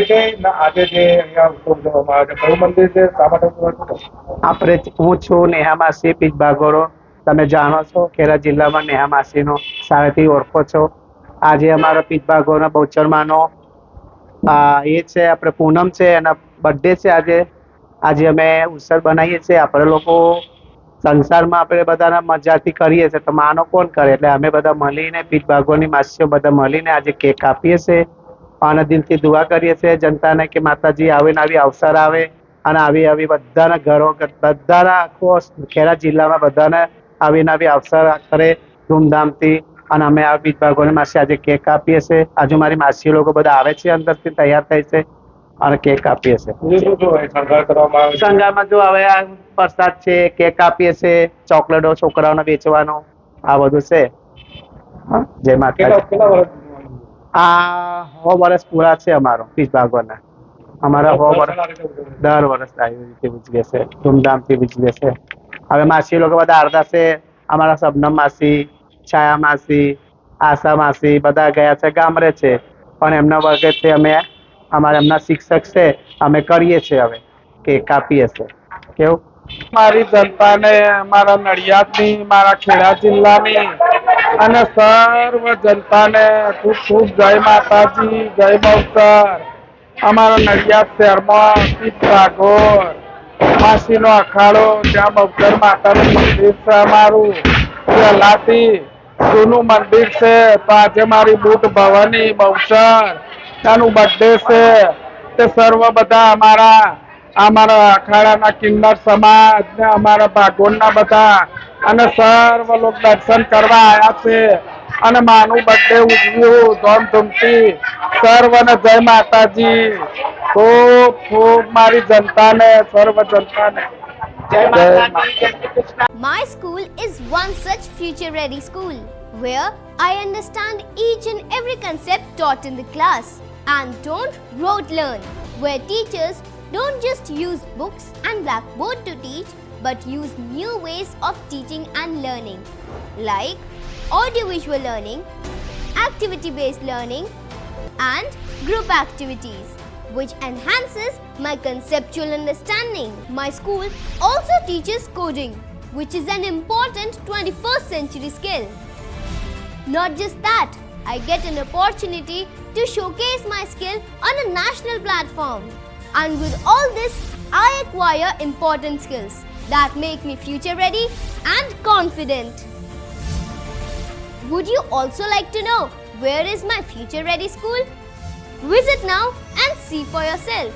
છે ને આજે જે અહીંયા ઉત્સવ ઉજવવામાં આવે છે કયું મંદિર છે શા માટે આપણે હું છું નેહા માસી પીજ ભાગોળો. તમે જાણો છો ખેડા જિલ્લામાં નેહા માસીનો સારાથી ઓળખો છો. આજે અમારો પીજ ભાગોળનો બહુચરમાનો એ છે આપણે પૂનમ છે એના બર્થડે છે આજે. આજે અમે ઉસળ બનાવીએ છીએ. આપણે લોકો સંસારમાં આપણે બધાના મજાથી કરીએ છીએ તો માનો કોણ કરે એટલે અમે બધા મળીને પીજ ભાગોળની માસીઓ બધા મળીને આજે કેક કાપીએ છીએ અને દિલથી દુઆ કરીએ છીએ જનતાને કે માતાજી આવીને આવી અવસર આવે અને આવી બધાના ઘરો બધાના આખો ખેડા જિલ્લામાં બધાને આવીને આવી અવસર કરે ધૂમધામથી. અને અમે આ પીજ ભાગોળની માસી આજે કેક કાપીએ છીએ. આજુ મારી માસી લોકો બધા આવે છે અંદરથી તૈયાર થાય છે અને કેક કાપીએ છીએ. શણગાર કરવામાં આવે છે? શણગારમાં જો હવે આ પ્રસાદ છે, કેક કાપીએ છીએ, ચોકલેટો છોકરાઓને વેચવાનો આ બધું છે. જય માતાજી. કેટલા વર્ષ આ 100 વર્ષ પૂરા છે અમારો પીજ ભાગોળના. અમારા 100 વર્ષ દર વર્ષ આવી રીતે ઉજવે છે, ધૂમધામથી ઉજવે છે. હવે માસી લોકો બધા અડધા છે. અમારા શબનમ માસી, છાયા માસી, આશા માસી બધા ગયા છે ગામડે છે પણ એમના વગેરેથી અમે અમારા એમના શિક્ષક છે અમે કરીએ છીએ હવે કે કાપીએ છીએ. કેવું મારી જનતાને મારા નડિયાદની મારા ખેડા જિલ્લાની અને સર્વ જનતાને ખૂબ ખૂબ જય માતાજી, જય બહુચર. અમારા નડિયાદ શહેરમાં પીજ ભાગોળ માસીનો અખાડો ત્યાં બહુચર માતાનું મંદિર છે. અમારું પહેલાથી જૂનું મંદિર છે તો આજે મારી બુટ ભવાની બહુચર એનું બર્થડે છે તે સર્વ બધા અમારા અખાડાના કિન્નર સમાજ ને અમારા ભાગોળના બધા અને સર્વ લોકો દર્શન કરવા આવ્યા છે અને માનું બર્થડે ઉજવ્યું ધૂમધામથી. સર્વને જય માતાજી. ખૂબ ખૂબ મારી જનતાને સર્વ જનતાને જય માતાજી. My school is one such future-ready school where I understand each and every concept taught in the class and don't rote learn, where teachers don't just use books and blackboard to teach but use new ways of teaching and learning like audiovisual learning, activity-based learning and group activities which enhances my conceptual understanding. My school also teaches coding, which is an important 21st century skill. Not just that, I get an opportunity to showcase my skill on a national platform. And with all this, I acquire important skills that make me future ready and confident. Would you also like to know where is my future ready school? Visit now and see for yourself.